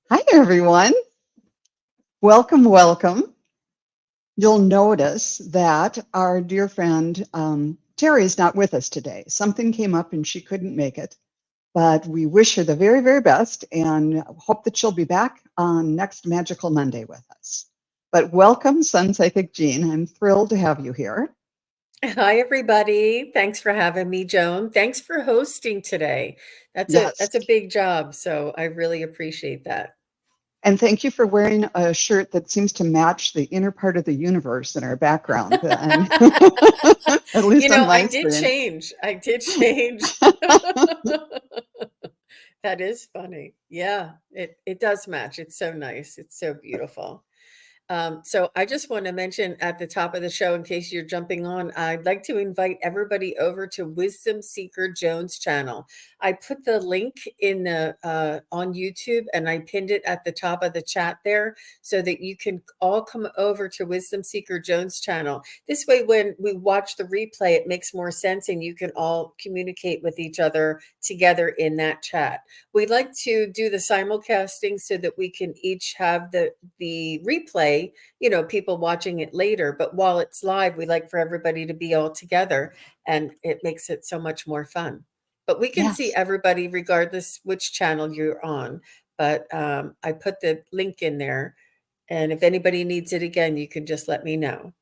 Hi, everyone. Welcome, welcome. You'll notice that our dear friend Terry is not with us today. Something came up and she couldn't make it, but we wish her the very, very best and hope that she'll be back on next Magical Monday with us. But welcome, SunPsychic Jean. I'm thrilled to have you here. Hi, everybody. Thanks for having me, Joan. Thanks for hosting today. That's a Yes. that's a big job, so I really appreciate that. And thank you for wearing a shirt that seems to match the inner part of the universe in our background. At least on I my did screen. change. I did change. That is funny. Yeah, it does match. It's so nice. It's so beautiful. So I just want to mention at the top of the show, in case you're jumping on, I'd like to invite everybody over to Wisdom Seeker Jones channel. I put the link in the on YouTube and I pinned it at the top of the chat there so that you can all come over to Wisdom Seeker Jones channel. This way, when we watch the replay, it makes more sense and you can all communicate with each other together in that chat. We like to do the simulcasting so that we can each have the replay, people watching it later. But while it's live, we like for everybody to be all together and it makes it so much more fun. But we can see Yes. everybody regardless which channel you're on. But I put the link in there. And if anybody needs it again, you can just let me know.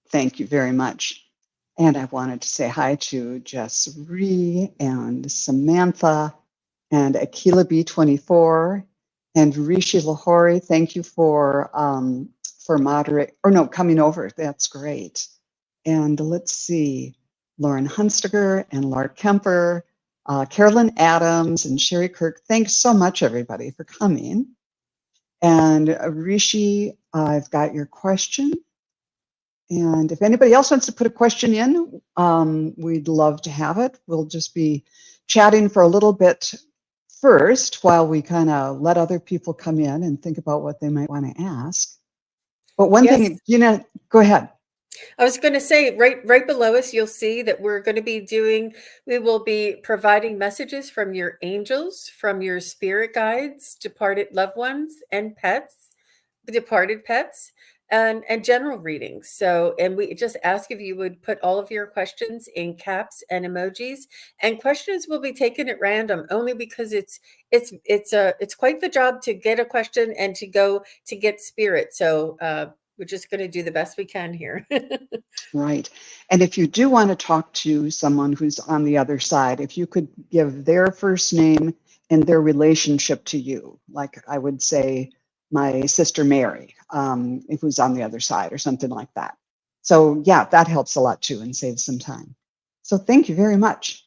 Thank you very much. And I wanted to say hi to Jess Ree and Samantha and Akila B24 and Rishi Lahori. Thank you for moderate or no coming over. That's great. And let's see, Lauren Hunstiger and Lark Kemper, Carolyn Adams and Sherry Kirk. Thanks so much, everybody, for coming. And Rishi, I've got your question. And if anybody else wants to put a question in, we'd love to have it. We'll just be chatting for a little bit first while we kind of let other people come in and think about what they might want to ask. But one Yes, thing, go ahead. I was going to say right below us, you'll see that we will be providing messages from your angels, from your spirit guides, departed loved ones, and departed pets, and general readings. So, and we just ask if you would put all of your questions in caps and emojis, and questions will be taken at random only because it's quite the job to get a question and to go to get spirit. So, we're just going to do the best we can here. Right. And if you do want to talk to someone who's on the other side, if you could give their first name and their relationship to you, like I would say my sister Mary, who's on the other side or something like that. So yeah, that helps a lot too and saves some time. So thank you very much.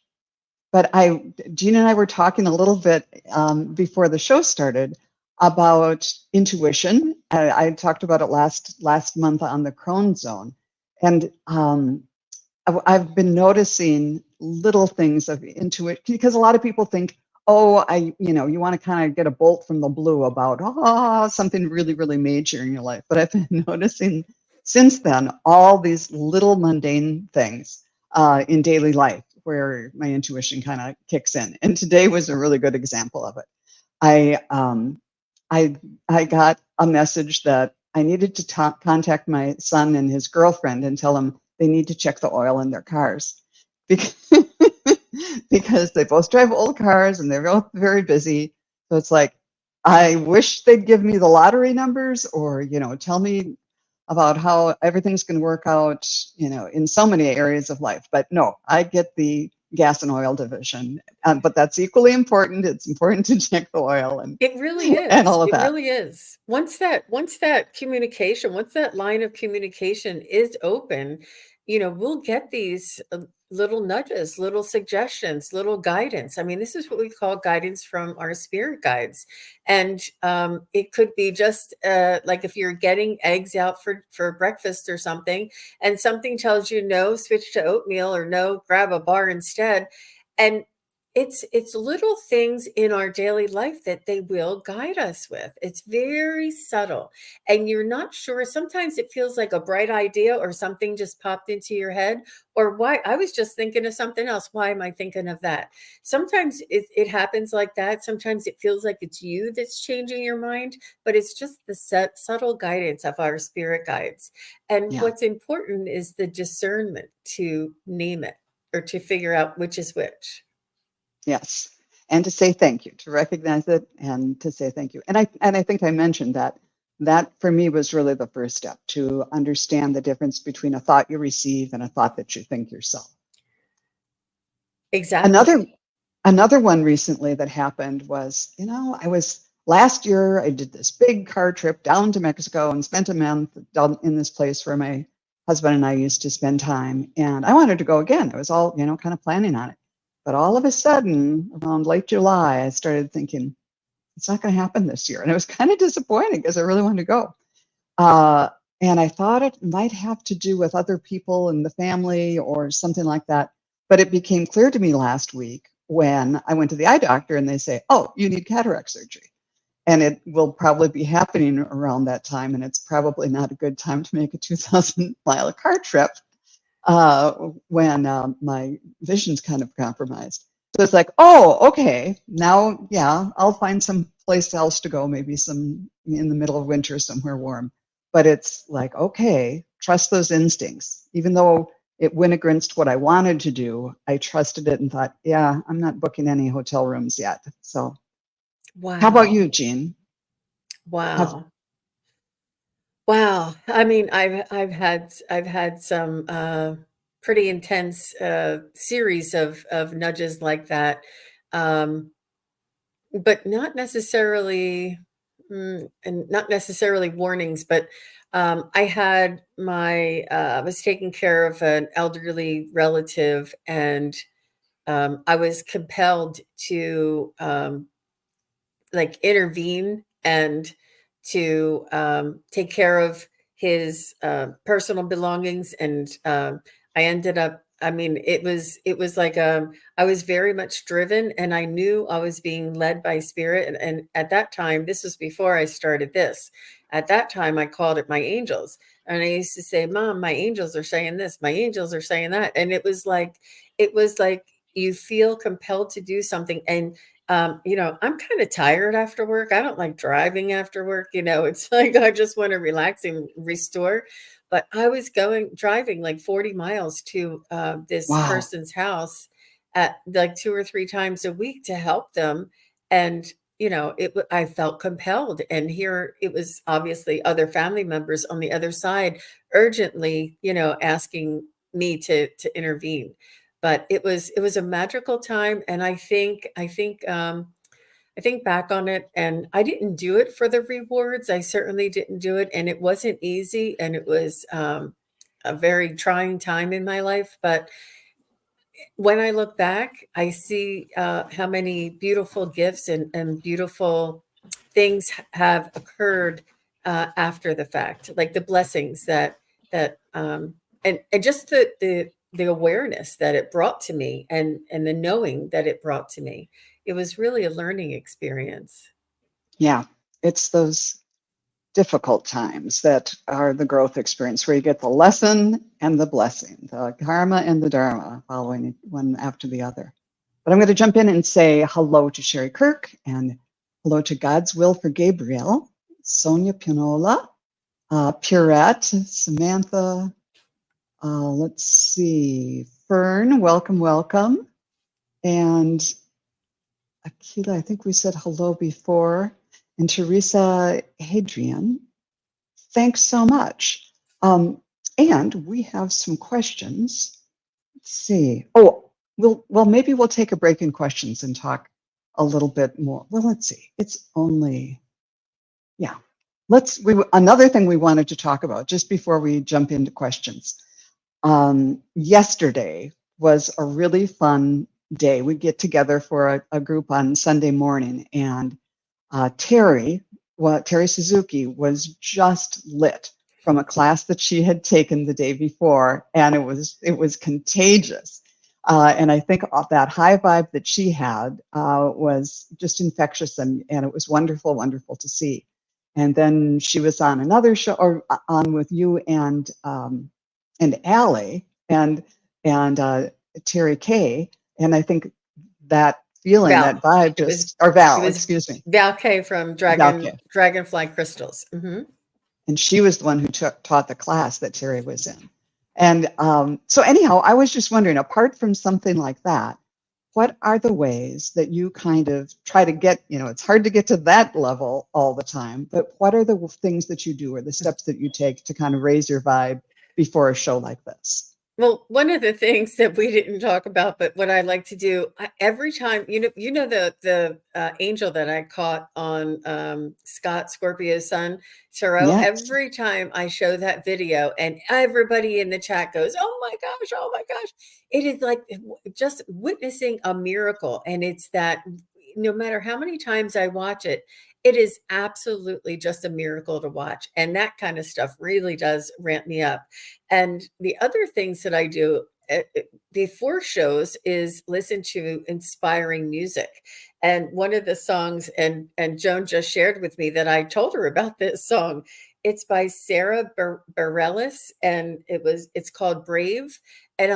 But Gina and I were talking a little bit before the show started about intuition. I talked about it last month on the Crone Zone, and I've been noticing little things of intuition because a lot of people think, oh, you want to kind of get a bolt from the blue about something really, really major in your life. But I've been noticing since then all these little mundane things in daily life where my intuition kind of kicks in. And today was a really good example of it. I um, I got a message that I needed to contact my son and his girlfriend and tell them they need to check the oil in their cars because, because they both drive old cars and they're both very busy. So it's like, I wish they'd give me the lottery numbers or, tell me about how everything's going to work out, in so many areas of life. But no, I get the gas and oil division. But that's equally important. It's important to check the oil and It really and is. all of It that. really is. Once that line of communication is open, we'll get these little nudges, little suggestions, little guidance. I mean, this is what we call guidance from our spirit guides. And it could be just like if you're getting eggs out for breakfast or something, and something tells you no, switch to oatmeal or no, grab a bar instead. And it's little things in our daily life that they will guide us with. It's very subtle, and you're not sure. Sometimes it feels like a bright idea or something just popped into your head, or why I was just thinking of something else. Why am I thinking of that? Sometimes it happens like that. Sometimes it feels like it's you that's changing your mind, but it's just the subtle guidance of our spirit guides. And Yeah. what's important is the discernment to name it or to figure out which is which. Yes. And to say thank you, to recognize it and to say thank you. And I think I mentioned that for me was really the first step, to understand the difference between a thought you receive and a thought that you think yourself. Exactly. Another one recently that happened was, I was last year, I did this big car trip down to Mexico and spent a month down in this place where my husband and I used to spend time. And I wanted to go again. I was all, kind of planning on it. But all of a sudden, around late July, I started thinking, it's not going to happen this year. And it was kind of disappointing because I really wanted to go. Uh, and I thought it might have to do with other people in the family or something like that. But it became clear to me last week when I went to the eye doctor and they say, oh, you need cataract surgery. And it will probably be happening around that time. And it's probably not a good time to make a 2,000-mile car trip when my vision's kind of compromised. So it's like, oh, okay, now, yeah, I'll find some place else to go, maybe some in the middle of winter somewhere warm. But it's like, okay, trust those instincts. Even though it went against what I wanted to do, I trusted it and thought, yeah, I'm not booking any hotel rooms yet. So how about Wow. you, Jean? Have Wow. Wow. I mean, I've had some pretty intense series of nudges like that. Um, but not necessarily and not necessarily warnings, but I was taking care of an elderly relative, and I was compelled to like intervene and to take care of his personal belongings. And I ended up, I mean, it was like I was very much driven, and I knew I was being led by spirit. And at that time, this was before I started this. At that time, I called it my angels, and I used to say, "Mom, my angels are saying this. My angels are saying that." And it was like you feel compelled to do something. And I'm kind of tired after work. I don't like driving after work. It's like I just want to relax and restore. But I was driving like 40 miles to this wow, person's house at like 2 or 3 times a week to help them. And, I felt compelled. And here it was obviously other family members on the other side urgently, asking me to intervene. But it was a magical time. And I think back on it, and I didn't do it for the rewards. I certainly didn't do it, and it wasn't easy, and it was a very trying time in my life. But when I look back, I see how many beautiful gifts and beautiful things have occurred after the fact, like the blessings and just the awareness that it brought to me, and the knowing that it brought to me. It was really a learning experience. yeah, it's those difficult times that are the growth experience where you get the lesson and the blessing, the karma and the dharma following one after the other. But I'm going to jump in and say hello to Sherry Kirk and hello to God's Will for Gabriel, Sonia Pinola, Purette, Samantha, let's see, Fern, welcome, welcome. And Akila, I think we said hello before. And Teresa Hadrian, thanks so much. And we have some questions. Let's see. Oh, maybe we'll take a break in questions and talk a little bit more. Well, let's see. It's only, yeah. Another thing we wanted to talk about just before we jump into questions. Yesterday was a really fun day. We get together for a group on Sunday morning, and Terry Suzuki was just lit from a class that she had taken the day before, and it was contagious. And I think that high vibe that she had was just infectious, and it was wonderful, wonderful to see. And then she was on another show, or on with you and Allie and Terry Kay, and I think that feeling, Val. that vibe, It was or it Val, was excuse me, Val K from Val Kay. Dragonfly Crystals. And she was the one who taught the class that Terry was in. And so anyhow, I was just wondering, apart from something like that, what are the ways that you kind of try to get, it's hard to get to that level all the time, but what are the things that you do or the steps that you take to kind of raise your vibe before a show like this? Well, one of the things that we didn't talk about, but what I like to do every time, the angel that I caught on Scott Scorpio's son, Taro. Yes. Every time I show that video, and everybody in the chat goes, "Oh my gosh, oh my gosh!" It is like just witnessing a miracle, and it's that no matter how many times I watch it, it is absolutely just a miracle to watch, and that kind of stuff really does ramp me up. And the other things that I do before shows is listen to inspiring music. And one of the songs, and Joan just shared with me that I told her about this song. It's by Sarah Bareilles, and it's called Brave. And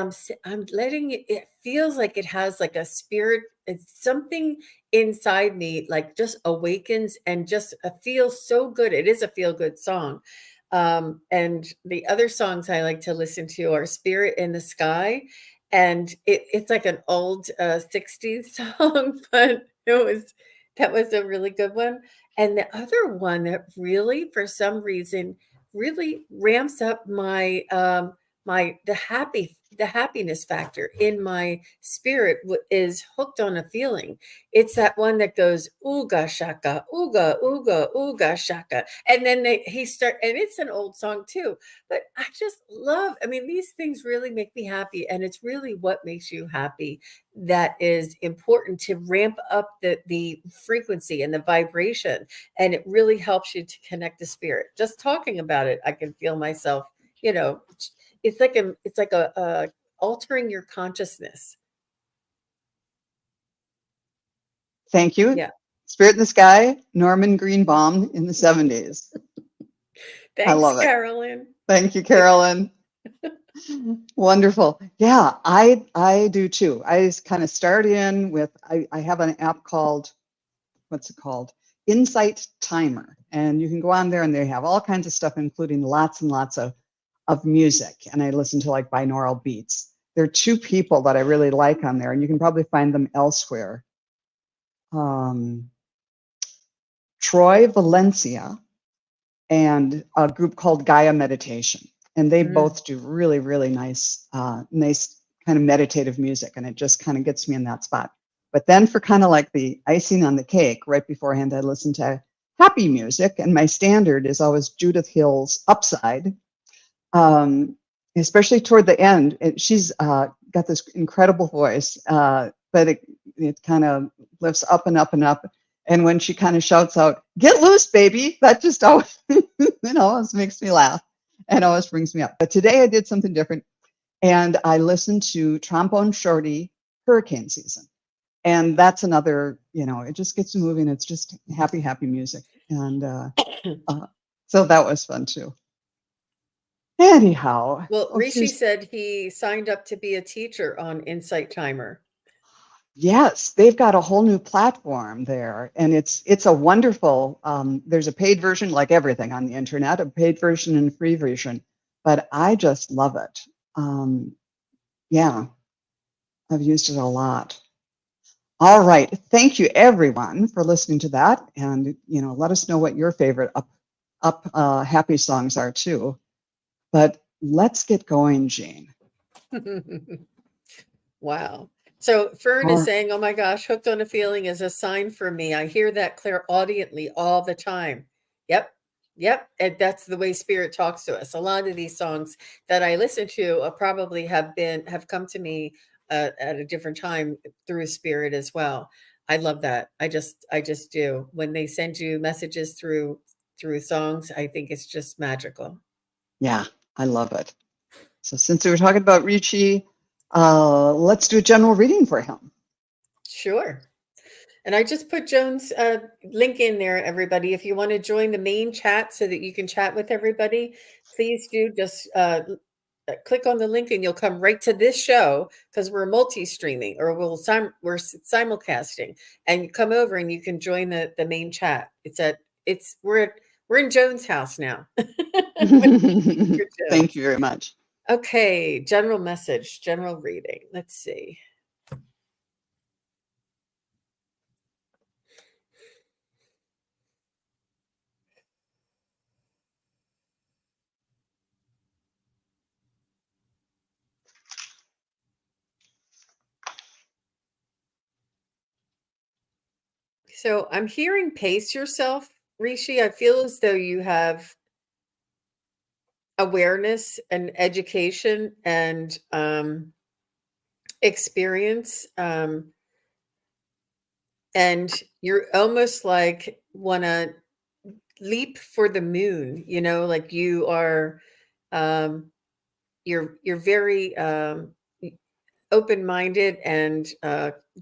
I'm letting it. It feels like it has like a spirit. It's something inside me, like just awakens and just feels so good. It is a feel good song. And the other songs I like to listen to are Spirit in the Sky. And it's like an old 60s song, but that was a really good one. And the other one that really, for some reason, really ramps up my the happiness factor in my spirit is Hooked on a Feeling. It's that one that goes ooga shaka, ooga ooga ooga shaka, and then he start, and it's an old song too. But I just love. I mean, these things really make me happy, and it's really what makes you happy that is important to ramp up the frequency and the vibration, and it really helps you to connect the spirit. Just talking about it, I can feel myself. You know, it's like a altering your consciousness. Thank you. Yeah. Spirit in the Sky, Norman Greenbaum in the 70s. I Thanks, love it. Carolyn. Thank you, Carolyn. Wonderful. Yeah, I do too. I just kind of start in with, I have an app called, what's it called? Insight Timer. And you can go on there and they have all kinds of stuff, including lots and lots of music. And I listen to like binaural beats. There are two people that I really like on there, and you can probably find them elsewhere. Troy Valencia and a group called Gaia Meditation. And they both do really, really nice kind of meditative music. And it just kind of gets me in that spot. But then for kind of like the icing on the cake, right beforehand, I listen to happy music. And my standard is always Judith Hill's Upside, especially toward the end. She's got this incredible voice, but it kind of lifts up and up and up. And when she kind of shouts out, "Get loose, baby," that just always, always makes me laugh and always brings me up. But today I did something different, and I listened to Trombone Shorty, Hurricane Season. And that's another, it just gets you moving. It's just happy, happy music. And so that was fun too. Anyhow. Well, Rishi said he signed up to be a teacher on Insight Timer. Yes, they've got a whole new platform there, and it's a wonderful. There's a paid version, like everything on the internet, a paid version and a free version, but I just love it. Yeah, I've used it a lot. All right, thank you everyone for listening to that, and let us know what your favorite up happy songs are too. But let's get going, Jean. Wow. So Fern is saying, "Oh my gosh, Hooked on a Feeling is a sign for me. I hear that clairaudiently all the time." Yep. Yep. And that's the way spirit talks to us. A lot of these songs that I listen to probably have come to me at a different time through spirit as well. I love that. I just do. When they send you messages through songs, I think it's just magical. Yeah, I love it. So since we were talking about Ricci, Let's do a general reading for him. Sure. And I just put Joan's link in there, everybody. If you want to join the main chat so that you can chat with everybody, please do just click on the link and you'll come right to this show because we're multi-streaming or we're simulcasting, and you come over and you can join the main chat. We're in Joan's house now. Thank you very much. Okay, general message, general reading. Let's see. So I'm hearing pace yourself, Rishi. I feel as though you have awareness and education and experience, and you're almost like want to leap for the moon. You know, like you are. Um, you're very open-minded and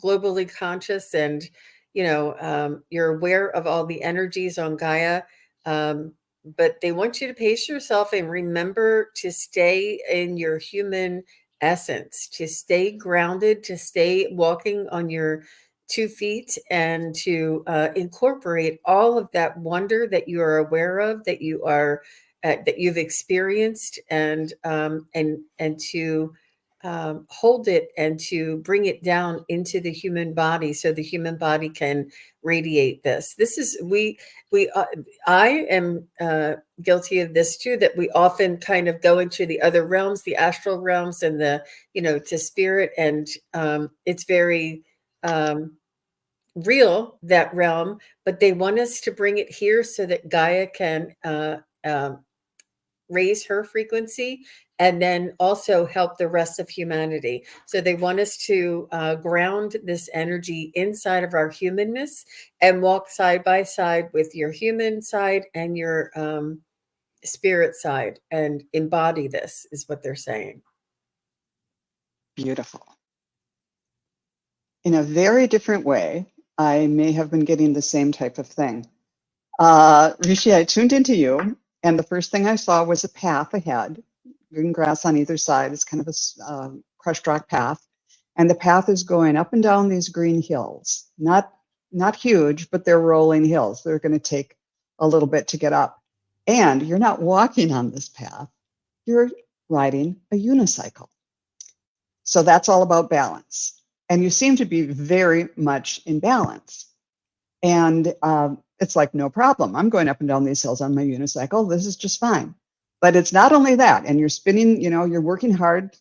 globally conscious, and you're aware of all the energies on Gaia, but they want you to pace yourself and remember to stay in your human essence, to stay grounded, to stay walking on your 2 feet, and to incorporate all of that wonder that you are aware of, that you've experienced, and to hold it and to bring it down into the human body so the human body can radiate this. This is we I am guilty of this too, that we often kind of go into the other realms, the astral realms, and to spirit, and it's very real, that realm, but they want us to bring it here so that Gaia can raise her frequency and then also help the rest of humanity. So they want us to ground this energy inside of our humanness and walk side by side with your human side and your spirit side and embody this, is what they're saying. Beautiful. In a very different way, I may have been getting the same type of thing. Rishi, I tuned into you, and the first thing I saw was a path ahead, green grass on either side. It's kind of a crushed rock path, and the path is going up and down these green hills. Not huge, but they're rolling hills. They're going to take a little bit to get up. And you're not walking on this path. You're riding a unicycle. So that's all about balance. And you seem to be very much in balance. And it's like, no problem. I'm going up and down these hills on my unicycle. This is just fine. But it's not only that. And you're spinning, you're working hard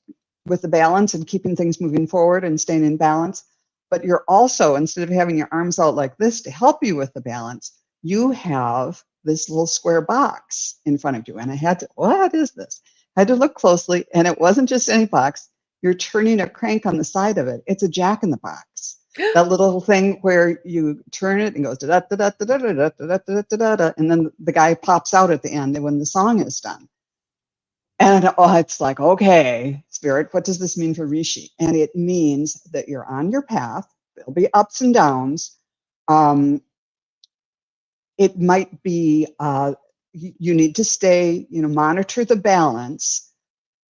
with the balance and keeping things moving forward and staying in balance. But you're also, instead of having your arms out like this to help you with the balance, you have this little square box in front of you. And I had to, what is this? I had to look closely. And it wasn't just any box. You're turning a crank on the side of it. It's a jack in the box. That little thing where you turn it and goes da da da da da da da da da da da, and then the guy pops out at the end when the song is done. And it's like, okay, Spirit, what does this mean for Rishi? And it means that you're on your path. There'll be ups and downs. It might be you need to stay, monitor the balance,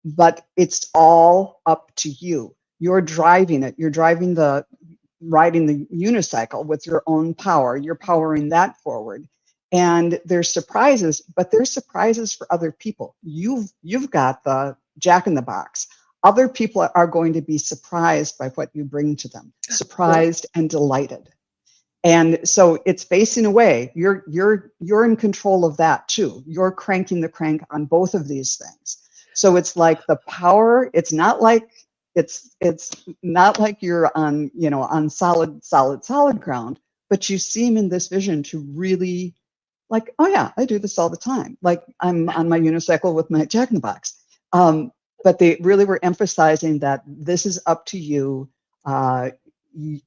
but it's all up to you. You're driving it. You're riding the unicycle with your own power. You're powering that forward. And there's surprises, but there's surprises for other people. You've got the jack in the box. Other people are going to be surprised by what you bring to them, surprised and delighted. And so it's facing away. You're in control of that too. You're cranking the crank on both of these things. So it's like the power, it's not like you're on, on solid ground, but you seem in this vision to really like, oh yeah, I do this all the time. Like I'm on my unicycle with my jack in the box. But they really were emphasizing that this is up to you.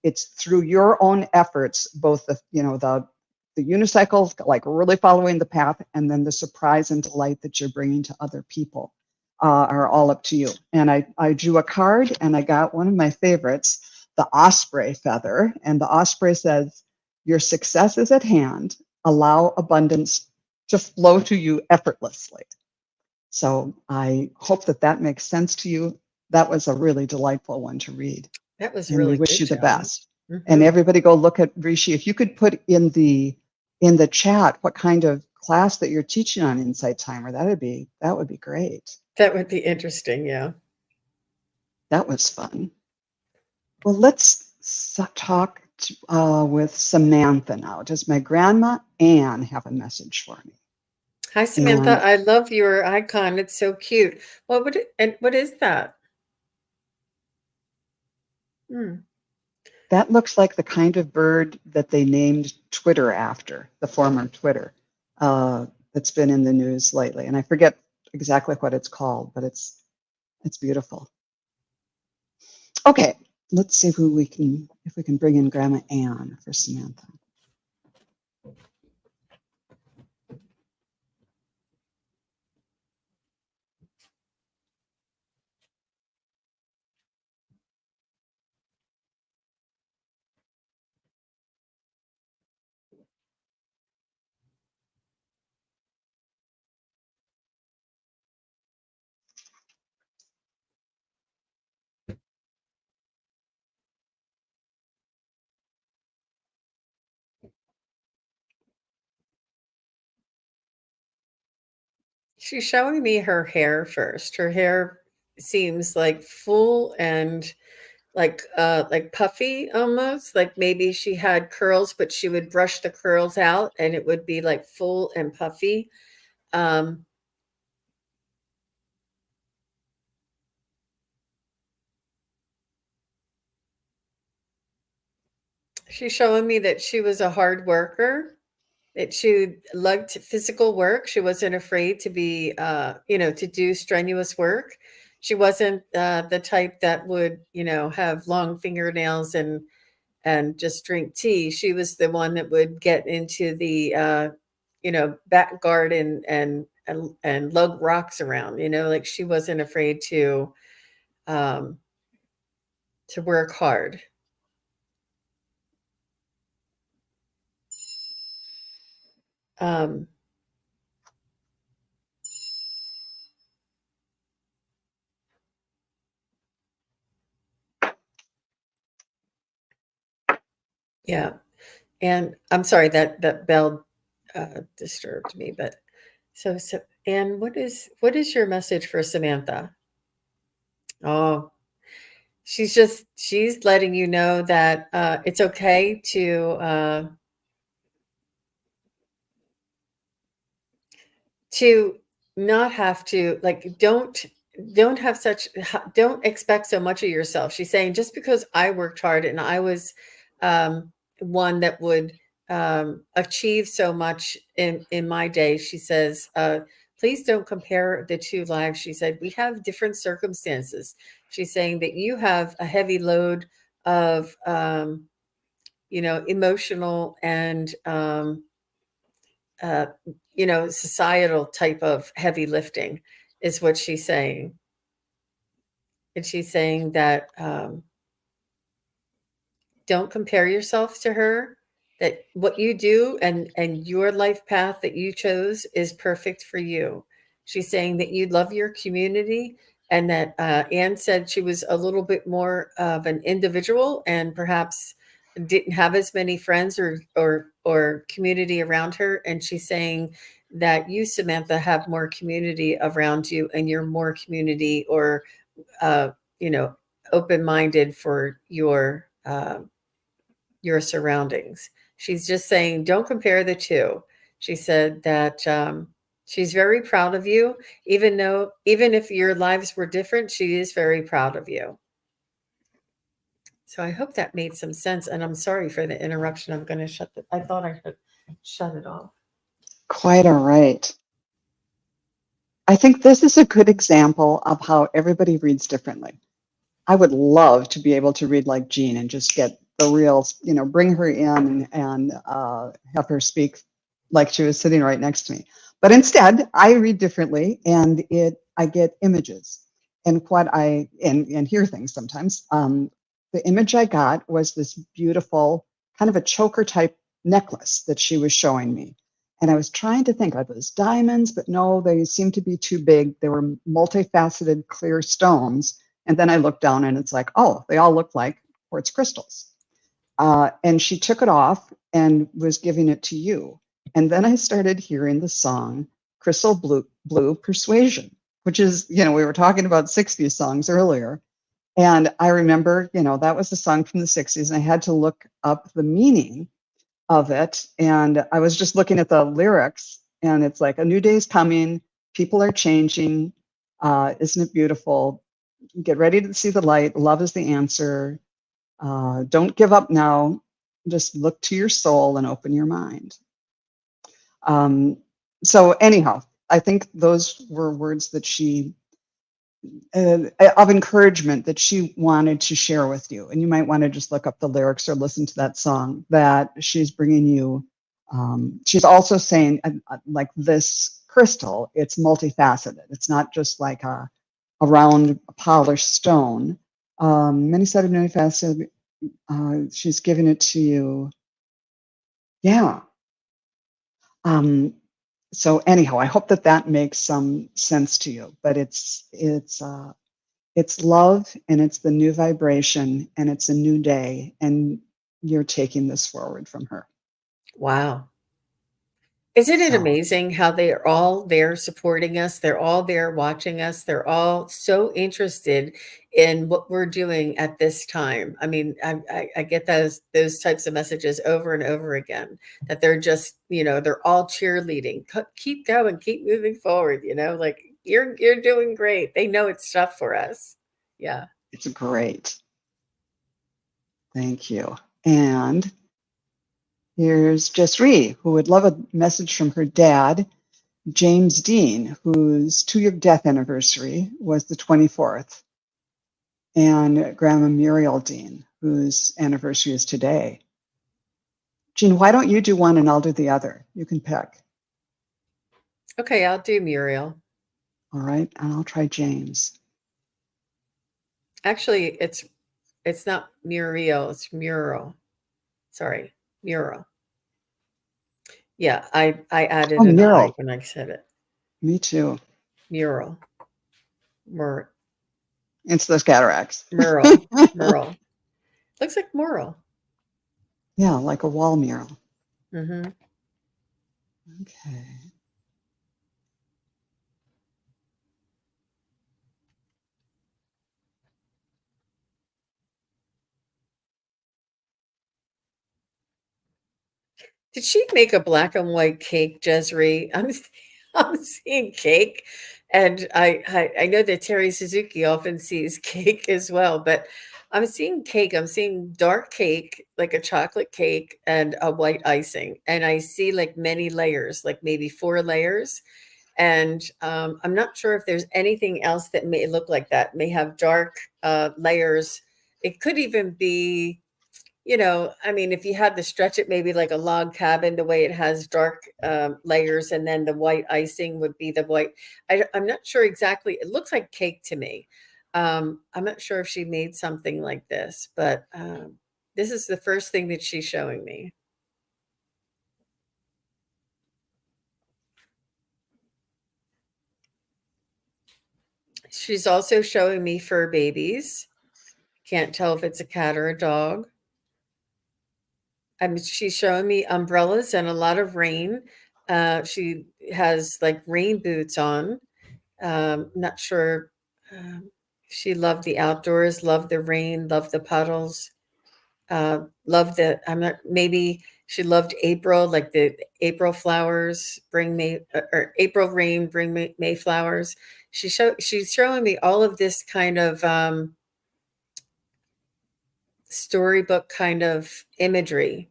It's through your own efforts, both the unicycle, like really following the path, and then the surprise and delight that you're bringing to other people. are all up to you. And I drew a card and I got one of my favorites, the osprey feather. And the osprey says, your success is at hand. Allow abundance to flow to you effortlessly. So I hope that that makes sense to you. That was a really delightful one to read. That was And we really wish good, you the Joan. best. And everybody go look at Rishi. If you could put in the chat what kind of class that you're teaching on Insight Timer, that would be great. That would be interesting, yeah. That was fun. Well, let's talk with Samantha now. Does my grandma Anne have a message for me? Hi, Samantha. I love your icon. It's so cute. What is that? That looks like the kind of bird that they named Twitter after, the former Twitter, that's been in the news lately. And I forget exactly what it's called, but it's beautiful. Okay, let's see if we can bring in Grandma Anne for Samantha. She's showing me her hair first. Her hair seems like full and like puffy almost. Like maybe she had curls, but she would brush the curls out and it would be like full and puffy. She's showing me that she was a hard worker, that she loved physical work. She wasn't afraid to be, to do strenuous work. She wasn't the type that would, have long fingernails and just drink tea. She was the one that would get into the, back garden and lug rocks around. Like she wasn't afraid to work hard. Yeah. And I'm sorry that bell disturbed me, but so and what is your message for Samantha? Oh, she's letting you know that it's okay to not have to, like, don't have such don't expect so much of yourself. She's saying just because I worked hard and I was one that would achieve so much in my day, she says, please don't compare the two lives. She said, we have different circumstances. She's saying that you have a heavy load of emotional and societal type of heavy lifting is what she's saying. And she's saying that don't compare yourself to her, that what you do and your life path that you chose is perfect for you. She's saying that you love your community and that Anne said she was a little bit more of an individual and perhaps didn't have as many friends or community around her. And she's saying that you, Samantha, have more community around you and you're more community or, open-minded for your surroundings. She's just saying, don't compare the two. She said that she's very proud of you, even if your lives were different, she is very proud of you. So I hope that made some sense. And I'm sorry for the interruption. I'm going to I thought I should shut it off. Quite all right. I think this is a good example of how everybody reads differently. I would love to be able to read like Jean and just get the real, bring her in and have her speak like she was sitting right next to me. But instead, I read differently, and I get images, and and hear things sometimes. The image I got was this beautiful kind of a choker type necklace that she was showing me. And I was trying to think, are those diamonds? But no, they seemed to be too big. They were multifaceted clear stones. And then I looked down and it's like, oh, they all look like quartz crystals. And she took it off and was giving it to you. And then I started hearing the song Crystal Blue Persuasion, which is, we were talking about 60s songs earlier. And I remember, that was the song from the 60s. And I had to look up the meaning of it. And I was just looking at the lyrics, and it's like, a new day's coming, people are changing. Isn't it beautiful? Get ready to see the light. Love is the answer. Don't give up now. Just look to your soul and open your mind. So anyhow, I think those were words that she of encouragement that she wanted to share with you. And you might want to just look up the lyrics or listen to that song that she's bringing you. She's also saying, like this crystal, it's multifaceted. It's not just like a round polished stone. Many-sided, many-faceted. She's giving it to you. Yeah. So anyhow, I hope that makes some sense to you. But it's love, and it's the new vibration, and it's a new day, and you're taking this forward from her. Wow. Isn't it So amazing how they are all there supporting us? They're all there watching us. They're all so interested in what we're doing at this time. I mean, I get those types of messages over and over again, that they're just, they're all cheerleading. Keep going, keep moving forward, like you're doing great. They know it's stuff for us. Yeah. it's great. Thank you. And here's Jessree, who would love a message from her dad, James Dean, whose 2-year death anniversary was the 24th, and Grandma Muriel Dean, whose anniversary is today. Jean, why don't you do one and I'll do the other? You can pick. Okay, I'll do Muriel. All right, and I'll try James. Actually, it's not Muriel, it's Mural. Sorry, Mural. Yeah, I added Oh, an I Mural. when I said it. Me too. Mural. Mur It's those cataracts. Mural. Mural. Looks like mural. Yeah, like a wall mural. Mhm. Okay. Did she make a black and white cake, Jesri? I'm seeing cake, and I know that Terry Suzuki often sees cake as well, but I'm seeing cake. I'm seeing dark cake, like a chocolate cake and a white icing, and I see like many layers, like maybe 4 layers, and, I'm not sure if there's anything else that may look like that, may have dark, layers. It could even be, I mean, if you had to stretch it, maybe like a log cabin, the way it has dark layers, and then the white icing would be the white. I'm not sure exactly. It looks like cake to me. I'm not sure if she made something like this, but this is the first thing that she's showing me. She's also showing me fur babies. Can't tell if it's a cat or a dog. She's showing me umbrellas and a lot of rain. She has like rain boots on. Not sure. She loved the outdoors, loved the rain, loved the puddles, loved the. I'm not. Maybe she loved April, like the April flowers bring May, or April rain bring May flowers. She's showing me all of this kind of storybook kind of imagery.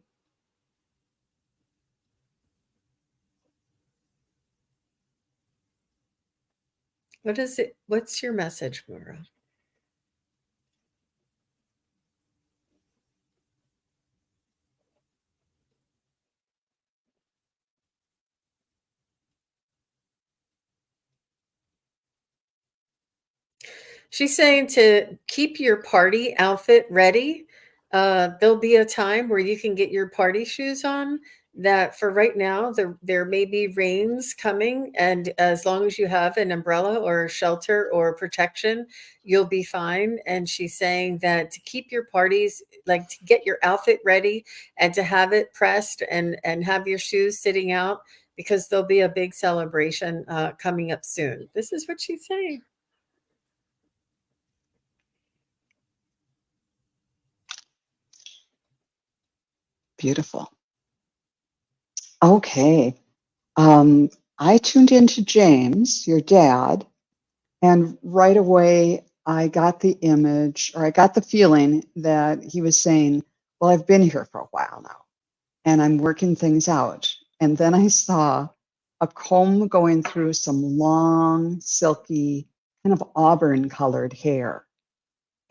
What is it? What's your message, Maura? She's saying to keep your party outfit ready. There'll be a time where you can get your party shoes on. That for right now, there may be rains coming, and as long as you have an umbrella or shelter or protection, you'll be fine. And she's saying that to keep your parties, like to get your outfit ready and to have it pressed and have your shoes sitting out because there'll be a big celebration coming up soon. This is what she's saying. Beautiful. Okay. I tuned into James, your dad, and right away I got the image, or I got the feeling that he was saying, well, I've been here for a while now and I'm working things out. And then I saw a comb going through some long, silky, kind of auburn colored hair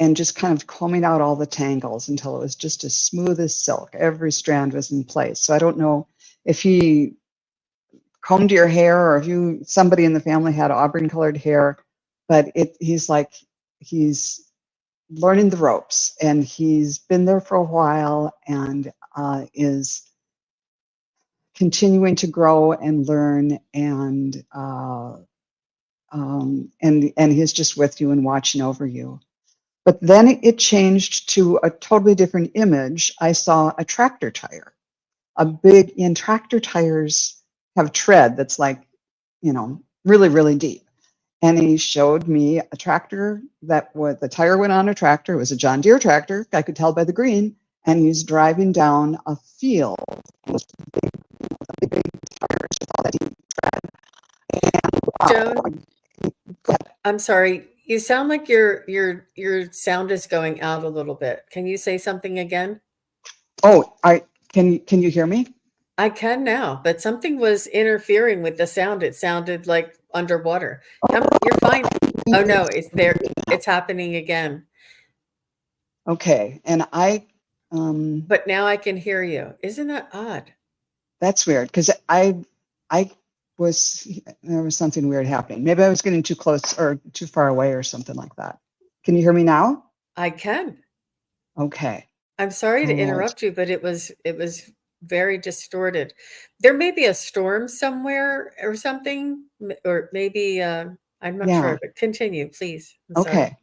and just kind of combing out all the tangles until it was just as smooth as silk. Every strand was in place. So I don't know if he combed your hair or if somebody in the family had auburn colored hair, but he's learning the ropes and he's been there for a while and is continuing to grow and learn and he's just with you and watching over you. But then it changed to a totally different image. I saw a tractor tire, and tractor tires have tread that's like, really, really deep. And he showed me a tractor the tire went on a tractor. It was a John Deere tractor. I could tell by the green. And he's driving down a field. Those big tires with all that deep tread. And Joan, I'm sorry. You sound like your sound is going out a little bit. Can you say something again? Oh, can you hear me? I can now, but something was interfering with the sound. It sounded like underwater. You're fine. Oh no, it's there. It's happening again. Okay, and But now I can hear you. Isn't that odd? That's weird because there was something weird happening. Maybe I was getting too close or too far away or something like that. Can you hear me now? I can. Okay. I'm sorry to All right. interrupt you, but it was very distorted. There may be a storm somewhere or something, or maybe I'm not sure. But continue, please. I'm sorry.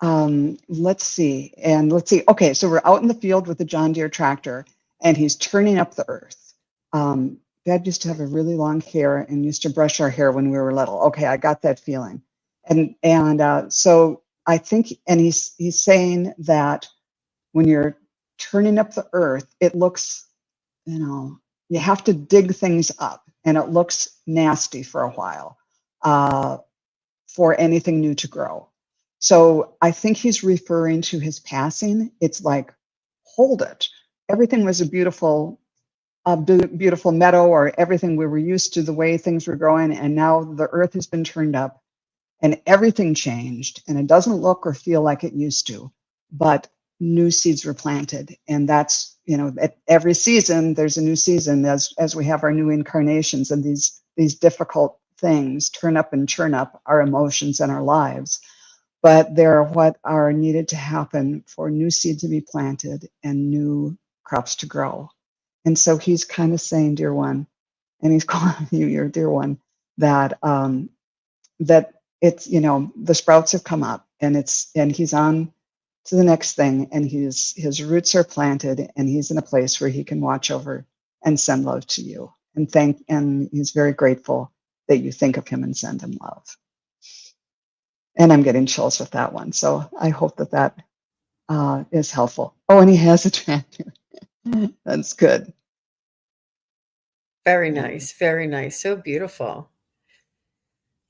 Okay. Let's see. Okay, so we're out in the field with the John Deere tractor, and he's turning up the earth. Dad used to have a really long hair and used to brush our hair when we were little. Okay, I got that feeling. And so I think, and he's saying that when you're turning up the earth, it looks, you have to dig things up, and it looks nasty for a while for anything new to grow. So I think he's referring to his passing. It's like, hold it. Everything was a beautiful meadow, or everything we were used to the way things were growing, and now the earth has been turned up and everything changed, and it doesn't look or feel like it used to, but new seeds were planted. And that's, at every season there's a new season as we have our new incarnations, and these difficult things turn up and churn up our emotions and our lives, but they're what are needed to happen for new seed to be planted and new crops to grow. And so he's kind of saying, dear one, and he's calling you your dear one, that that it's, the sprouts have come up, and he's on to the next thing, and his roots are planted, and he's in a place where he can watch over and send love to you, and he's very grateful that you think of him and send him love. And I'm getting chills with that one. So I hope that is helpful. Oh, and he has a tractor. That's good. Very nice. Very nice. So beautiful.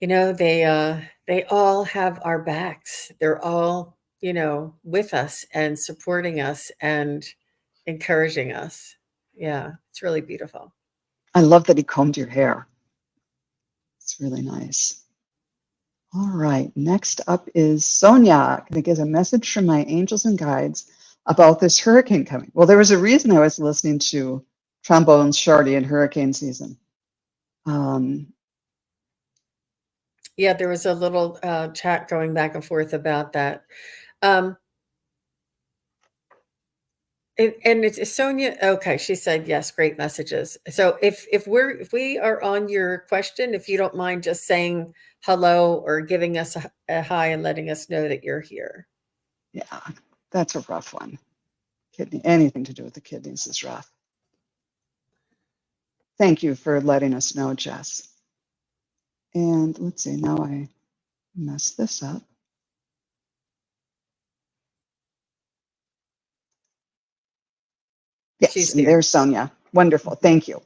They all have our backs. They're all, with us and supporting us and encouraging us. Yeah, it's really beautiful. I love that he combed your hair. It's really nice. All right, next up is Sonia. Going to get a message from my angels and guides about this hurricane coming. Well, there was a reason I was listening to Trombone Shorty in hurricane season. Yeah, there was a little chat going back and forth about that. Um, and it's Sonia. Okay, she said yes. Great messages. So if we are on your question, if you don't mind just saying hello or giving us a hi and letting us know that you're here. Yeah, that's a rough one. Anything to do with the kidneys is rough. Thank you for letting us know, Jess. And let's see, now I messed this up. Yes, She's and here. there's Sonia. Wonderful. Thank you.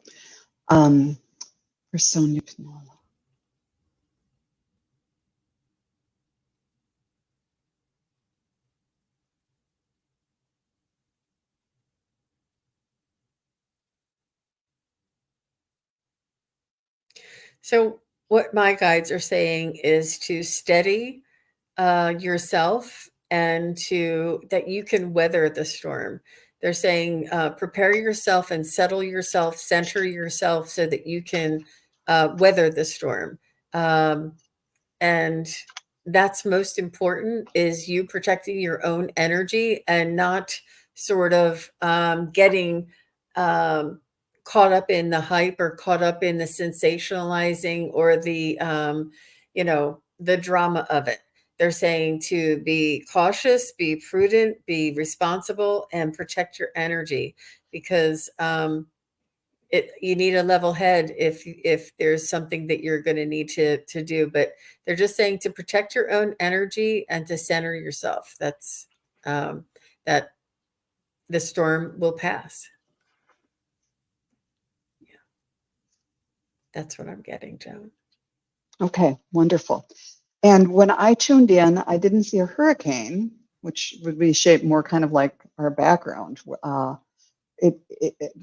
For Sonia Pinola. So what my guides are saying is to steady yourself and to that you can weather the storm. They're saying prepare yourself and settle yourself, center yourself so that you can weather the storm. And that's most important is you protecting your own energy and not sort of getting caught up in the hype or caught up in the sensationalizing or the the drama of it. They're saying to be cautious, be prudent, be responsible, and protect your energy because you need a level head if there's something that you're going to need to do. But they're just saying to protect your own energy and to center yourself. That's that the storm will pass. Yeah, that's what I'm getting, Joan. Okay, wonderful. And when I tuned in, I didn't see a hurricane, which would be shaped more kind of like our background.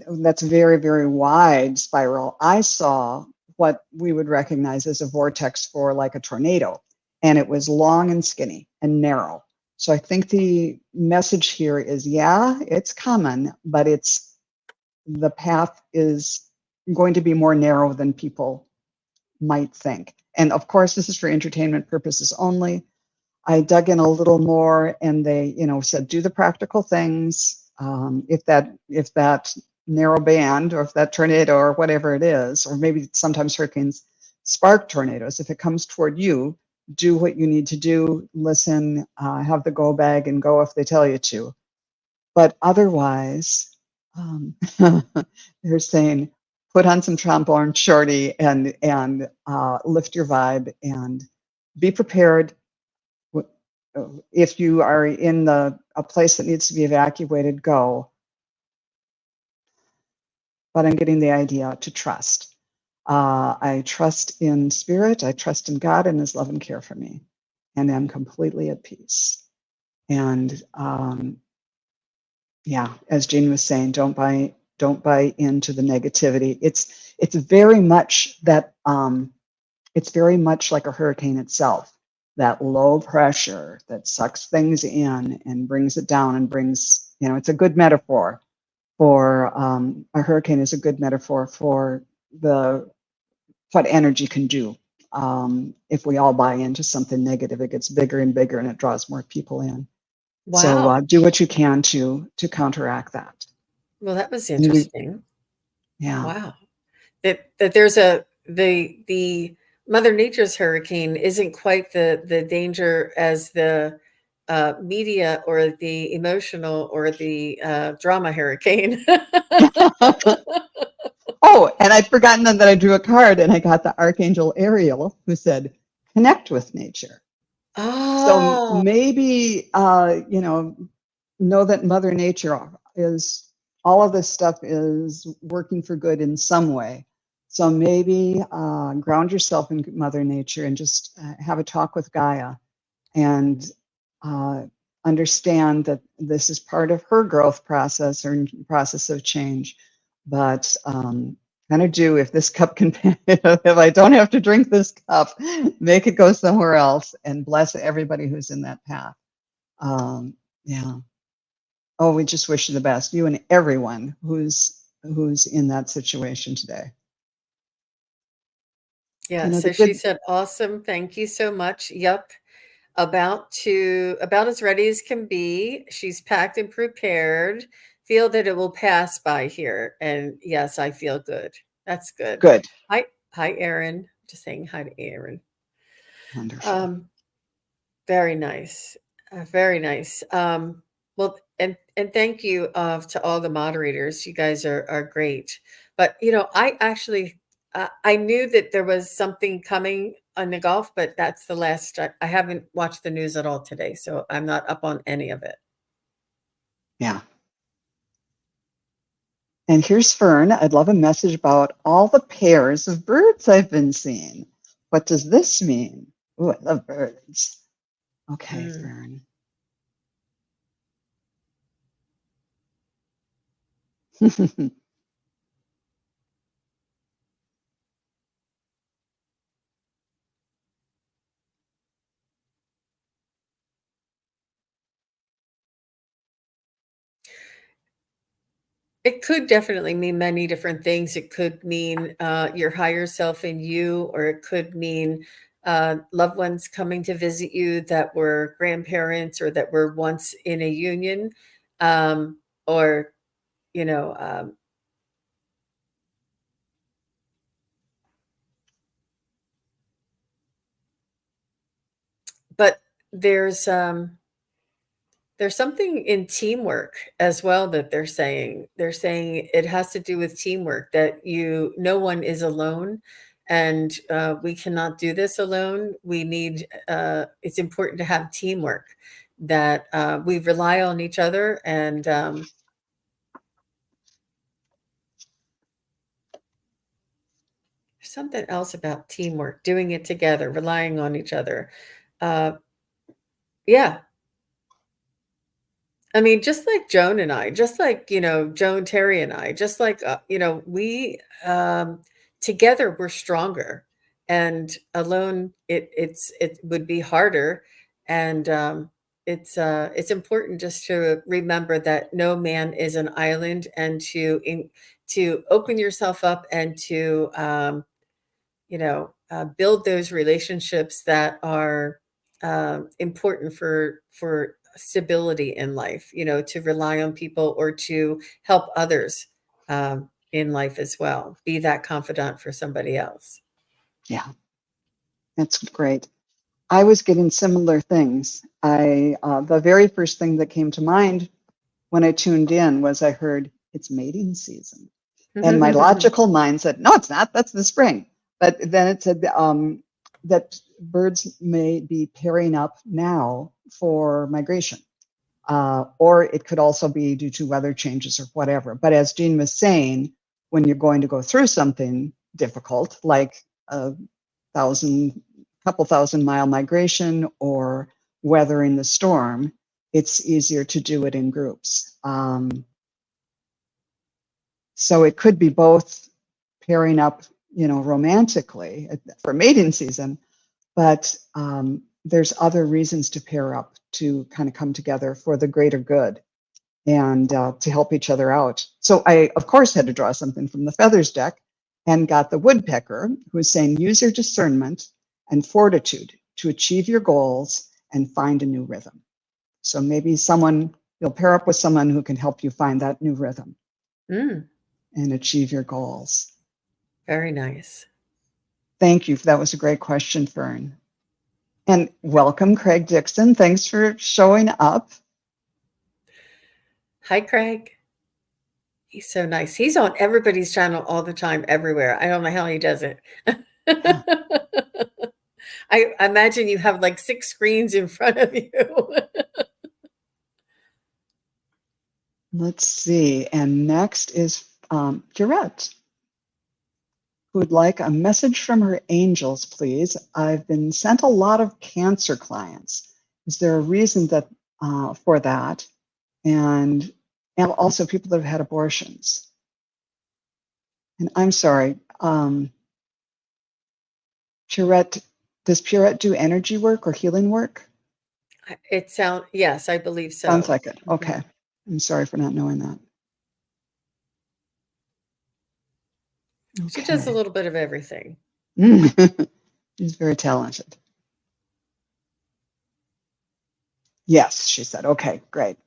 That's very, very wide spiral. I saw what we would recognize as a vortex for like a tornado, and it was long and skinny and narrow. So I think the message here is, yeah, it's coming, but the path is going to be more narrow than people might think. And of course, this is for entertainment purposes only. I dug in a little more, and they, said do the practical things. If that narrow band, or if that tornado, or whatever it is, or maybe sometimes hurricanes spark tornadoes. If it comes toward you, do what you need to do. Listen, have the go bag, and go if they tell you to. But otherwise, they're saying put on some trombone shorty and lift your vibe and be prepared. If you are in a place that needs to be evacuated, go. But I'm getting the idea to trust. I trust in spirit. I trust in God and His love and care for me, and I'm completely at peace. And yeah, as Jean was saying, don't buy into the negativity. It's very much that it's very much like a hurricane itself, that low pressure that sucks things in and brings it down and brings, it's a good metaphor for a hurricane is a good metaphor for what energy can do. If we all buy into something negative, it gets bigger and bigger and it draws more people in. So Wow. do what you can to counteract that. Well, that was And interesting. yeah. Wow. That there's the Mother Nature's hurricane isn't quite the danger as the media or the emotional or the drama hurricane. Oh, and I'd forgotten that I drew a card, and I got the Archangel Ariel, who said, connect with nature. So Oh, maybe, know that Mother Nature is, all of this stuff is working for good in some way. So maybe ground yourself in Mother Nature and just have a talk with Gaia and understand that this is part of her growth process or process of change. But kind of do, if this cup can, if I don't have to drink this cup, make it go somewhere else, and bless everybody who's in that path. Yeah. Oh, we just wish you the best, you and everyone who's in that situation today. Yeah, You know, the so she good, said, "Awesome, thank you so much. Yep, about as ready as can be. She's packed and prepared. Feel that it will pass by here." And yes, I feel good. That's good. good, Hi, hi, Erin. Just saying hi to Erin. wonderful. Um, very nice. Very nice. Well, and thank you to all the moderators. You guys are great. But I actually I knew that there was something coming on the golf, but that's the last. I haven't watched the news at all today, so I'm not up on any of it. Yeah. And here's Fern. I'd love a message about all the pairs of birds I've been seeing. What does this mean? Oh, I love birds. Okay, Mm. Fern. It could definitely mean many different things. It could mean your higher self in you, or it could mean loved ones coming to visit you that were grandparents or that were once in a union, or, you know, um, but there's, um, there's something in teamwork as well that they're saying. They're saying it has to do with teamwork, that no one is alone, and we cannot do this alone. It's important to have teamwork, that we rely on each other, and there's something else about teamwork, doing it together, relying on each other. Uh, yeah, I mean, just like Joan and I, just like, Joan, Terry and I, just like, we, together we're stronger, and alone it would be harder. And, it's important just to remember that no man is an island, and to open yourself up, and to, build those relationships that are important for stability in life. To rely on people, or to help others in life as well. Be that confidant for somebody else. Yeah, that's great. I was getting similar things. The very first thing that came to mind when I tuned in was I heard it's mating season. And my logical mind said, no, it's not. That's the spring. But then it said that birds may be pairing up now for migration. Or it could also be due to weather changes or whatever. But as Jean was saying, when you're going to go through something difficult, like a couple thousand mile migration or weathering the storm, it's easier to do it in groups. So it could be both pairing up, romantically for mating season, but there's other reasons to pair up, to kind of come together for the greater good, and to help each other out. So I, of course, had to draw something from the feathers deck, and got the woodpecker, who's saying use your discernment and fortitude to achieve your goals and find a new rhythm. So maybe you'll pair up with someone who can help you find that new rhythm Mm, and achieve your goals. very nice. Thank you. That was a great question, Fern. And welcome, Craig Dixon. Thanks for showing up. Hi, Craig. He's so nice. He's on everybody's channel all the time, everywhere. I don't know how he does it. Yeah. I imagine you have like 6 screens in front of you. Let's see. And next is Jarette, who would like a message from her angels, please. I've been sent a lot of cancer clients. Is there a reason that for that? And also people that have had abortions. And I'm sorry, Purette, does Purette do energy work or healing work? Yes, I believe Sounds so. like it. Mhm. Okay. I'm sorry for not knowing that. She does a Okay. little bit of everything. She's very talented. Yes, she said. Okay, great.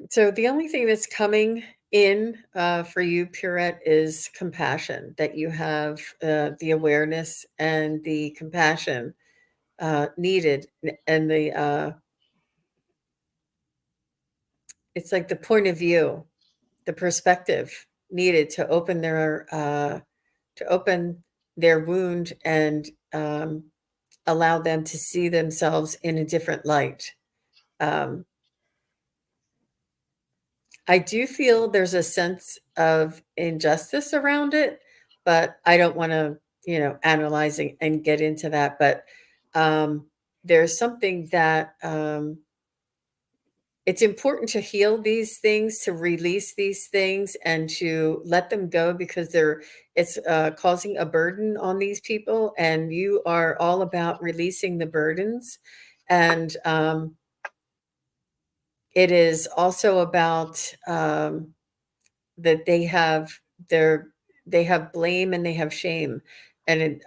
So the only thing that's coming in for you, Purette, is compassion. That you have the awareness and the compassion needed, and the it's like the point of view, the perspective needed to open their wound and allow them to see themselves in a different light. Um, I do feel there's a sense of injustice around it, but I don't want to, analyzing and get into that. But um, there's something that it's important to heal these things, to release these things, and to let them go because it's causing a burden on these people, and you are all about releasing the burdens, and it is also about that their they have blame and they have shame, and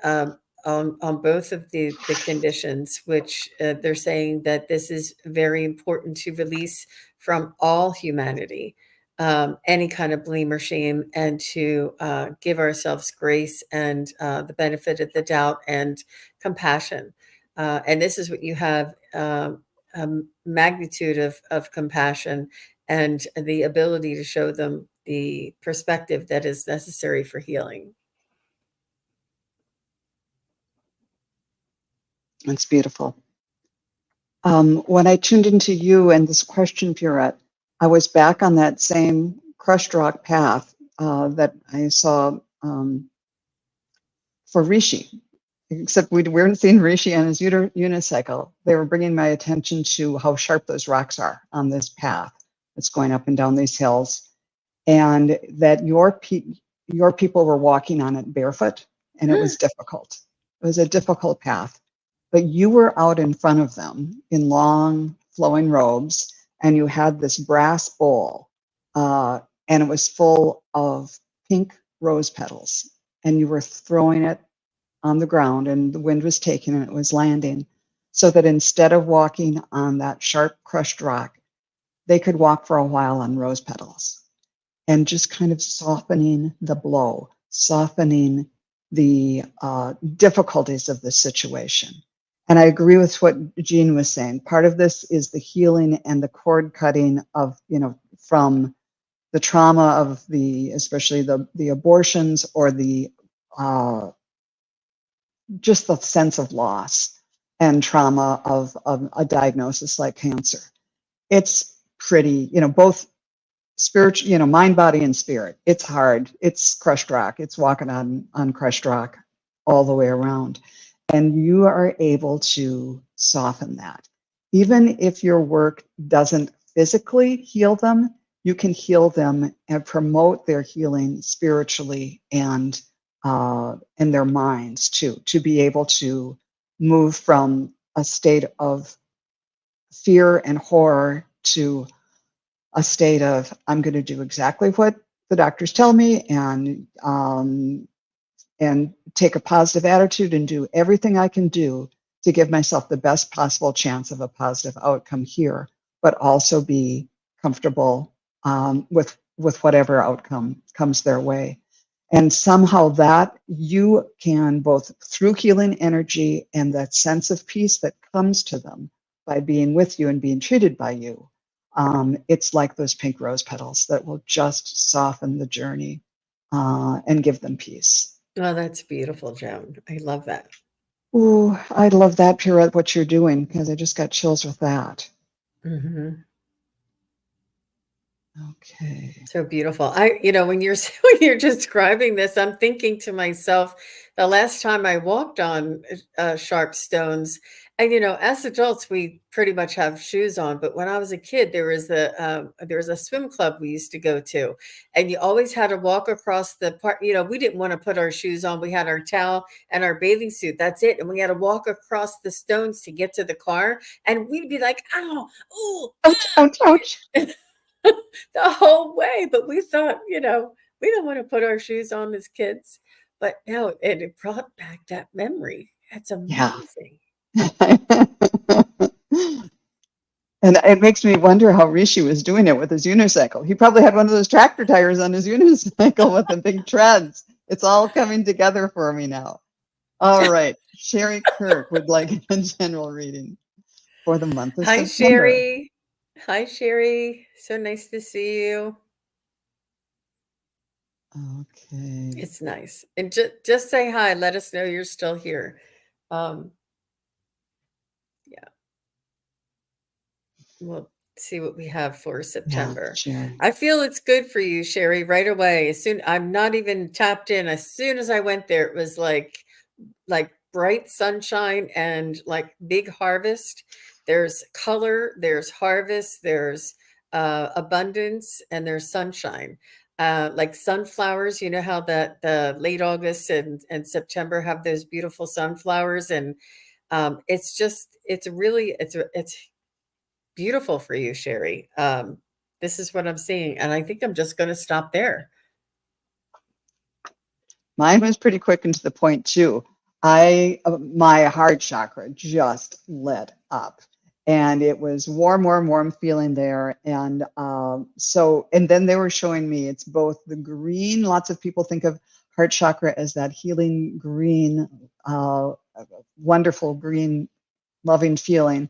on both of the conditions, which they're saying that this is very important to release from all humanity, any kind of blame or shame, and to give ourselves grace and the benefit of the doubt and compassion. And this is what you have. A magnitude of compassion and the ability to show them the perspective that is necessary for healing. That's beautiful. When I tuned into you and this question, Purette, I was back on that same crushed rock path that I saw for Rishi, except we weren't seeing Rishi on his unicycle. They were bringing my attention to how sharp those rocks are on this path that's going up and down these hills, and that your people were walking on it barefoot, and it was difficult. It was a difficult path, but you were out in front of them in long flowing robes, and you had this brass bowl, and it was full of pink rose petals, and you were throwing it on the ground, and the wind was taking and it was landing, so that instead of walking on that sharp crushed rock, they could walk for a while on rose petals, and just kind of softening the blow, softening the difficulties of the situation. And I agree with what Jean was saying. Part of this is the healing and the cord cutting of, from the trauma of especially the abortions, or the just the sense of loss and trauma of a diagnosis like cancer. It's pretty, both spiritual, mind, body, and spirit. It's hard. It's crushed rock. It's walking on crushed rock all the way around. And you are able to soften that. Even if your work doesn't physically heal them, you can heal them and promote their healing spiritually and in their minds too, to be able to move from a state of fear and horror to a state of, I'm going to do exactly what the doctors tell me, and take a positive attitude and do everything I can do to give myself the best possible chance of a positive outcome here, but also be comfortable with whatever outcome comes their way. And somehow that you can, both through healing energy and that sense of peace that comes to them by being with you and being treated by you, it's like those pink rose petals that will just soften the journey and give them peace. Oh, that's beautiful, Joan. I love that. Ooh, I love that, Purette, what you're doing, because I just got chills with that. Hmm. Okay. So beautiful. When you're when you're describing this, I'm thinking to myself, the last time I walked on sharp stones, and as adults, we pretty much have shoes on. But when I was a kid, there was a swim club we used to go to, and you always had to walk across the park. We didn't want to put our shoes on. We had our towel and our bathing suit. That's it, and we had to walk across the stones to get to the car, and we'd be like, "Ow, ooh, Ouch, ouch, ouch. the whole way." But we thought, we don't want to put our shoes on as kids. But no, it brought back that memory. That's Yeah. amazing. And it makes me wonder how Rishi was doing it with his unicycle. He probably had one of those tractor tires on his unicycle with the big treads. It's all coming together for me now. All right. Sherry Kirk would like a general reading for the month of Hi, September. Sherry. Hi, Sherry. So nice to see you. Okay. It's nice. And just say hi. Let us know you're still here. Um, yeah, we'll see what we have for Yeah, September. Sherry. I feel it's good for you, Sherry, right away. I'm not even tapped in. As soon as I went there, it was like bright sunshine and like big harvest. There's color, there's harvest, there's abundance, and there's sunshine. Like sunflowers, you know how that the late August and September have those beautiful sunflowers, and it's beautiful for you, Sherry. This is what I'm seeing, and I think I'm just going to stop there. Mine was pretty quick and to the point too. My heart chakra just lit up, and it was warm feeling there. And and then they were showing me it's both the green. Lots of people think of heart chakra as that healing green, wonderful green, loving feeling.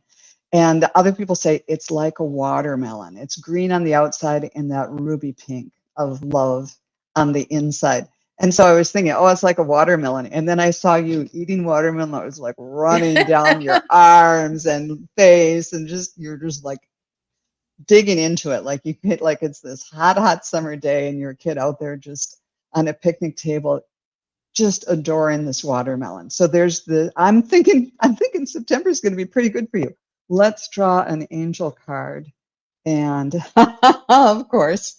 And other people say it's like a watermelon. It's green on the outside and that ruby pink of love on the inside. And so I was thinking, oh, it's like a watermelon. And then I saw you eating watermelon. It was like running down your arms and face, and you're just like digging into it. Like you hit like it's this hot summer day, and you're a kid out there just on a picnic table, just adoring this watermelon. So I'm thinking September is going to be pretty good for you. Let's draw an angel card. And of course,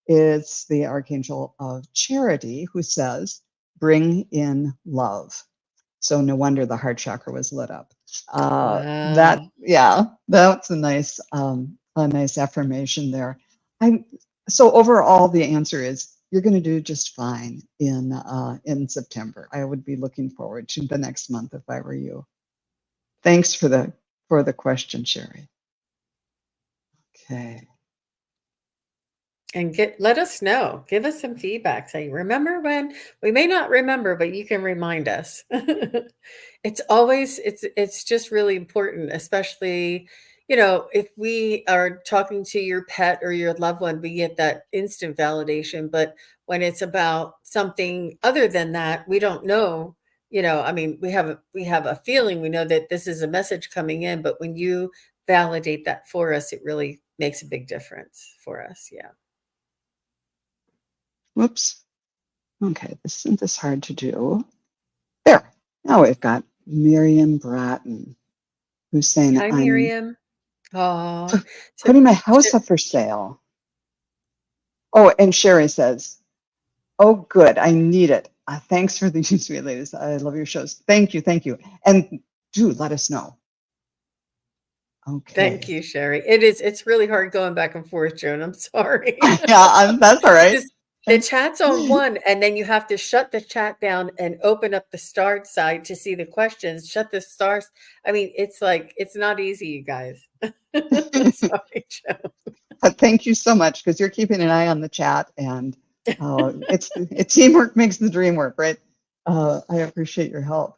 it's the Archangel of Charity who says, bring in love. So no wonder the heart chakra was lit up. Wow. That's a nice affirmation there. So overall, the answer is you're going to do just fine in September. I would be looking forward to the next month if I were you. Thanks for the question, Sherry. Okay. And let us know. Give us some feedback. Say, remember when? We may not remember, but you can remind us. It's just really important, especially, if we are talking to your pet or your loved one, we get that instant validation. But when it's about something other than that, we don't know. I mean, we have a feeling, we know that this is a message coming in, but when you validate that for us, it really makes a big difference for us. Yeah. Whoops. Okay, isn't this hard to do? There. Now we've got Miriam Bratton, who's saying, Hi, I'm Miriam. Oh, so, putting my house so up for sale. Oh, and Sherry says, oh, good. I need it. Thanks for the sweet ladies. I love your shows. Thank you. Thank you. And do let us know. thank Okay. you, Sherry. It's really hard going back and forth, Joan. I'm sorry. Yeah, that's all right. Because the chat's on one, and then you have to shut the chat down and open up the start side to see the questions. Shut the stars. I mean, it's not easy, you guys. Sorry, Joan. But thank you so much because you're keeping an eye on the chat, and it's teamwork makes the dream work, right? I appreciate your help.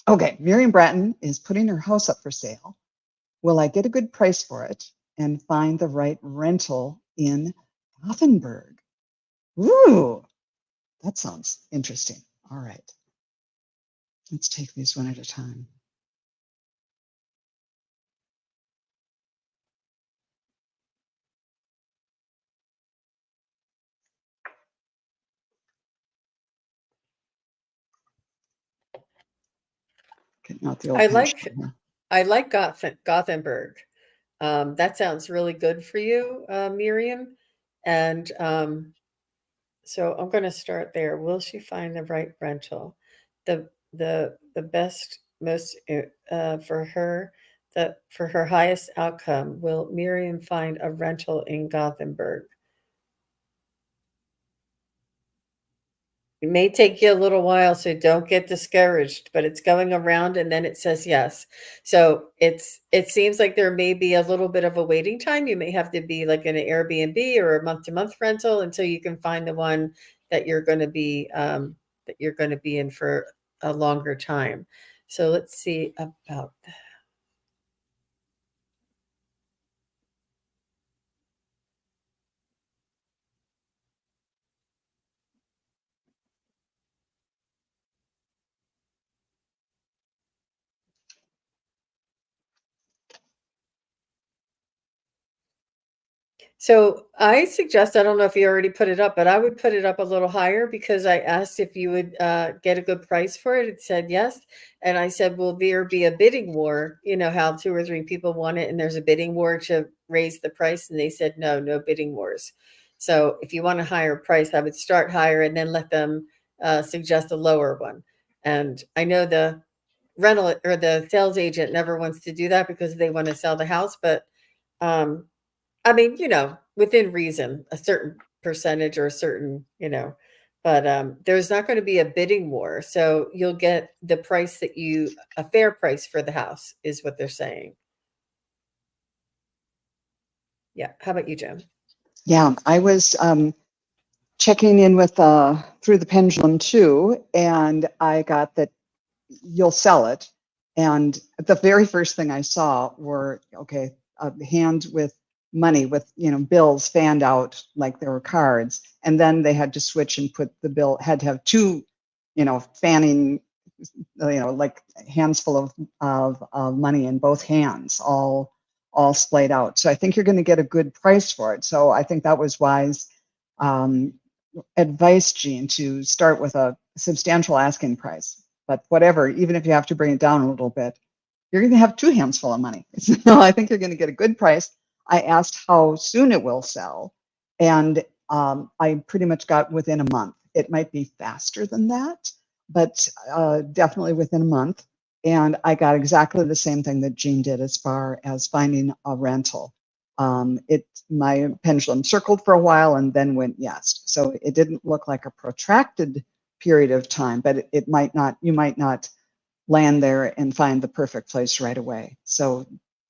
Okay, Miriam Bratton is putting her house up for sale. Will I get a good price for it and find the right rental in Gothenburg? Ooh, that sounds interesting. All right, let's take these one at a time. Getting out the old I pendulum like here. I like Gothenburg. That sounds really good for you, Miriam. And so I'm going to start there. Will she find the right rental? The best, most for her, that for her highest outcome, will Miriam find a rental in Gothenburg? It may take you a little while, so don't get discouraged, but it's going around and then it says yes. So it seems like there may be a little bit of a waiting time. You may have to be like in an Airbnb or a month-to-month rental until you can find the one that you're going to be in for a longer time. So let's see about that. So I suggest, I don't know if you already put it up, but I would put it up a little higher because I asked if you would get a good price for it. It said yes. And I said, will there be a bidding war? You know how 2 or 3 people want it and there's a bidding war to raise the price. And they said, no, no bidding wars. So if you want a higher price, I would start higher and then let them suggest a lower one. And I know the rental or the sales agent never wants to do that because they want to sell the house. But um, I mean, within reason, a certain percentage or a certain, but there's not going to be a bidding war. So you'll get the price a fair price for the house is what they're saying. Yeah. How about you, Jim? Yeah, I was checking in with through the pendulum too, and I got that you'll sell it. And the very first thing I saw were a hand with money with bills fanned out like there were cards, and then they had to switch and put the bill had to have two fanning like hands full of money in both hands, all splayed out. So I think you're going to get a good price for it. So I think that was wise advice, Jean, to start with a substantial asking price. But whatever, even if you have to bring it down a little bit, you're going to have two hands full of money. So I think you're going to get a good price. I asked how soon it will sell, and I pretty much got within a month. It might be faster than that, but definitely within a month. And I got exactly the same thing that Jean did as far as finding a rental. My pendulum circled for a while and then went yes. So it didn't look like a protracted period of time, but you might not land there and find the perfect place right away. So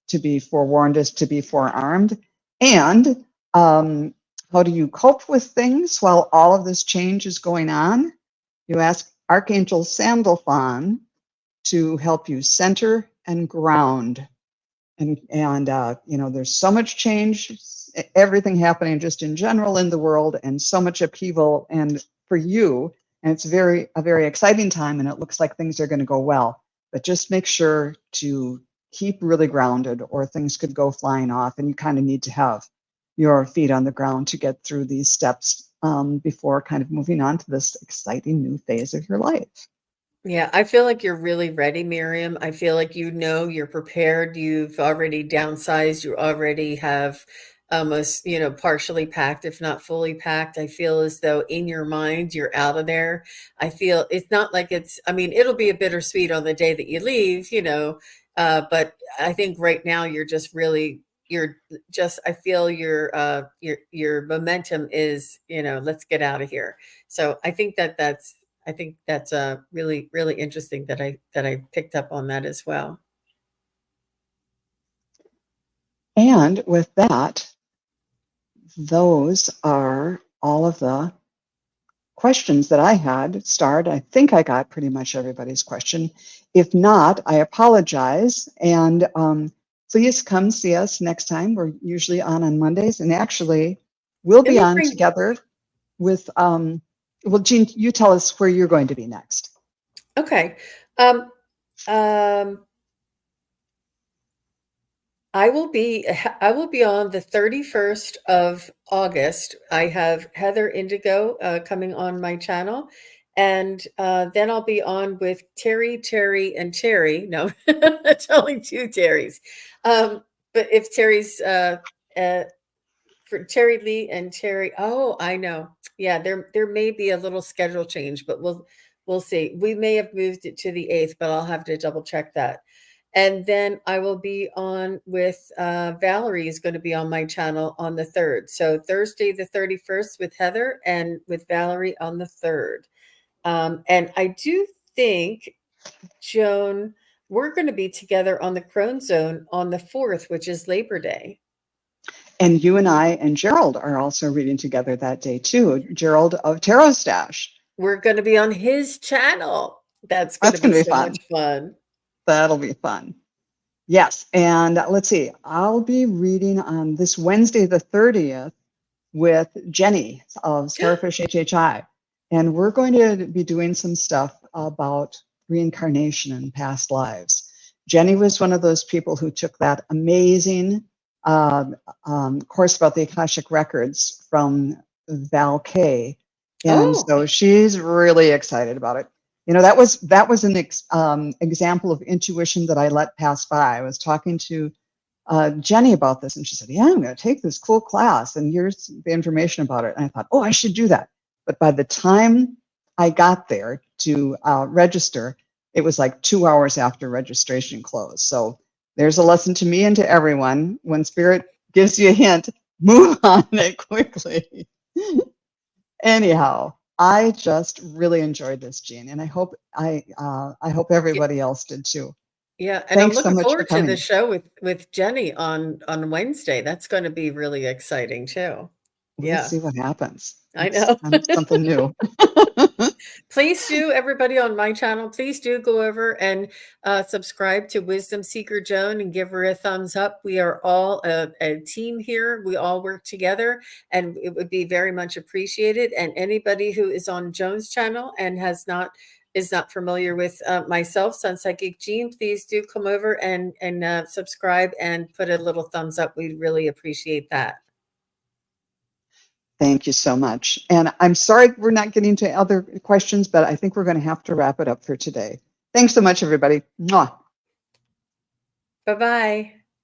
to be forewarned is to be forearmed. And how do you cope with things while all of this change is going on? You ask Archangel Sandalphon to help you center and ground. And there's so much change, everything happening just in general in the world, and so much upheaval. And for you, and it's a very exciting time, and it looks like things are going to go well. But just make sure to keep really grounded, or things could go flying off, and you kind of need to have your feet on the ground to get through these steps before kind of moving on to this exciting new phase of your life. Yeah, I feel like you're really ready, Miriam. I feel like you're prepared. You've already downsized. You already have almost, partially packed, if not fully packed. I feel as though in your mind you're out of there. I feel it's not like I mean, it'll be a bittersweet on the day that you leave, but I think right now I feel your momentum is, let's get out of here. So I think that's really, really interesting that I picked up on that as well. And with that, those are all of the questions that I had starred. I think I got pretty much everybody's question. If not, I apologize. And please come see us next time. We're usually on Mondays. And actually, we'll be on together with, well, Jean, you tell us where you're going to be next. Okay. I will be on the 31st of August. I have Heather Indigo coming on my channel, And then I'll be on with Terry, and Terry. No, it's only two Terrys. But if Terry's for Terry Lee and Terry, oh, I know. Yeah, there may be a little schedule change, but we'll see. We may have moved it to the 8th, but I'll have to double check that. And then I will be on with Valerie is going to be on my channel on the 3rd. So Thursday the 31st with Heather and with Valerie on the 3rd. And I do think, Joan, we're going to be together on the Crone Zone on the 4th, which is Labor Day. And you and I and Gerald are also reading together that day too. Gerald of Tarot Stash. We're going to be on his channel. That's going to be so much fun. That'll be fun. Yes. And let's see, I'll be reading on this Wednesday, the 30th, with Jenny of Starfish HHI. And we're going to be doing some stuff about reincarnation and past lives. Jenny was one of those people who took that amazing course about the Akashic Records from Val K. And so she's really excited about it. You know, that was an example of intuition that I let pass by. I was talking to Jenny about this, and she said, yeah, I'm going to take this cool class, and here's the information about it. And I thought, oh, I should do that. But by the time I got there to register, it was like 2 hours after registration closed. So there's a lesson to me and to everyone. When Spirit gives you a hint, move on it quickly. Anyhow, I just really enjoyed this, Jean, and I hope everybody else did too. Yeah, and Thanks I'm looking so much forward for coming. to the show with Jenny on Wednesday. That's going to be really exciting too. We'll see what happens. I know. Something new. Please do, everybody on my channel, please do go over and subscribe to Wisdom Seeker Joan and give her a thumbs up. We are all a team here. We all work together, and it would be very much appreciated. And anybody who is on Joan's channel and is not familiar with myself, SunPsychic Jean, please do come over and subscribe and put a little thumbs up. We'd really appreciate that. Thank you so much. And I'm sorry we're not getting to other questions, but I think we're going to have to wrap it up for today. Thanks so much, everybody. Mwah. Bye-bye.